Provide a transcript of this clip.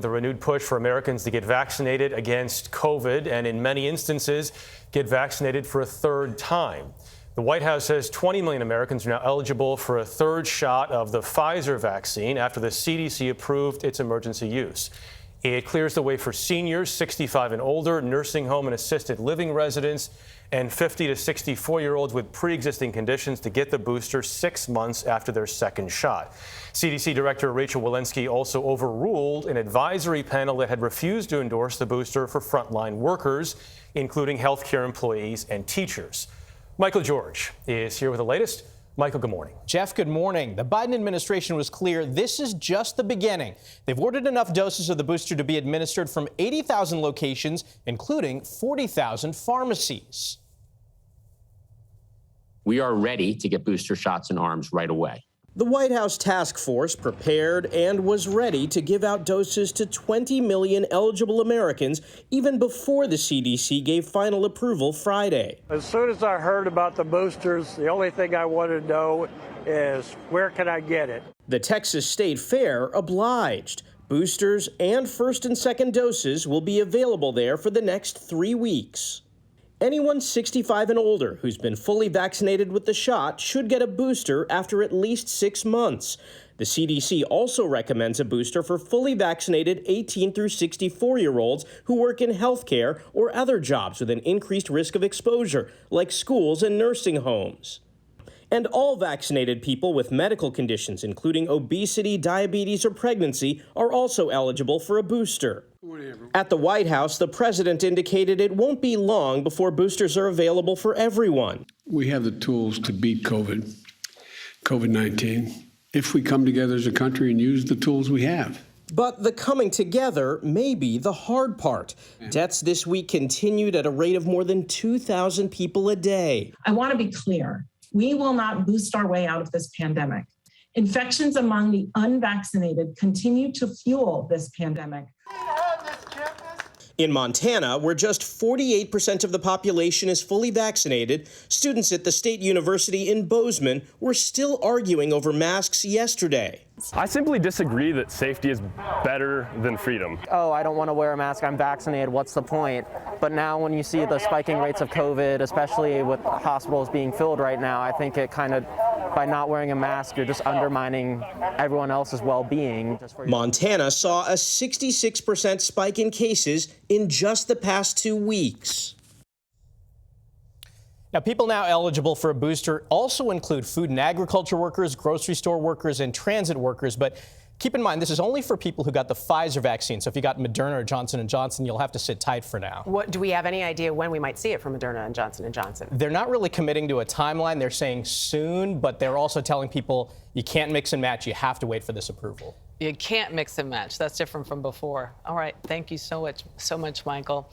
The renewed push for Americans to get vaccinated against COVID and in many instances get vaccinated for a third time. The White House says 20 million Americans are now eligible for a third shot of the Pfizer vaccine after the CDC approved its emergency use. It clears the way for seniors 65 and older, nursing home and assisted living residents, and 50 to 64-year-olds with pre-existing conditions to get the booster 6 months after their second shot. CDC Director Rochelle Walensky also overruled an advisory panel that had refused to endorse the booster for frontline workers, including healthcare employees and teachers. Michael George is here with the latest. Michael, good morning. Jeff, good morning. The Biden administration was clear this is just the beginning. They've ordered enough doses of the booster to be administered from 80,000 locations, including 40,000 pharmacies. We are ready to get booster shots in arms right away. The White House task force prepared and was ready to give out doses to 20 million eligible Americans even before the CDC gave final approval Friday. As soon as I heard about the boosters, the only thing I wanted to know is where can I get it? The Texas State Fair obliged. Boosters and first and second doses will be available there for the next 3 weeks. Anyone 65 and older who's been fully vaccinated with the shot should get a booster after at least 6 months. The CDC also recommends a booster for fully vaccinated 18 through 64-year-olds who work in healthcare or other jobs with an increased risk of exposure, like schools and nursing homes. And all vaccinated people with medical conditions, including obesity, diabetes, or pregnancy, are also eligible for a booster. At the White House, the president indicated it won't be long before boosters are available for everyone. We have the tools to beat COVID-19, if we come together as a country and use the tools we have. But the coming together may be the hard part. Deaths this week continued at a rate of more than 2,000 people a day. I want to be clear. We will not boost our way out of this pandemic. Infections among the unvaccinated continue to fuel this pandemic. In Montana, where just 48% of the population is fully vaccinated, students at the State University in Bozeman were still arguing over masks yesterday. I simply disagree that safety is better than freedom. Oh, I don't want to wear a mask, I'm vaccinated, what's the point? But now when you see the spiking rates of COVID, especially with hospitals being filled right now, I think it kind of, by not wearing a mask, you're just undermining everyone else's well-being. Montana saw a 66% spike in cases in just the past 2 weeks. Now, people now eligible for a booster also include food and agriculture workers, grocery store workers, and transit workers. But keep in mind, this is only for people who got the Pfizer vaccine. So if you got Moderna or Johnson & Johnson, you'll have to sit tight for now. Do we have any idea when we might see it from Moderna and Johnson & Johnson? They're not really committing to a timeline. They're saying soon, but they're also telling people you can't mix and match. You have to wait for this approval. You can't mix and match. That's different from before. All right. Thank you so much, Michael.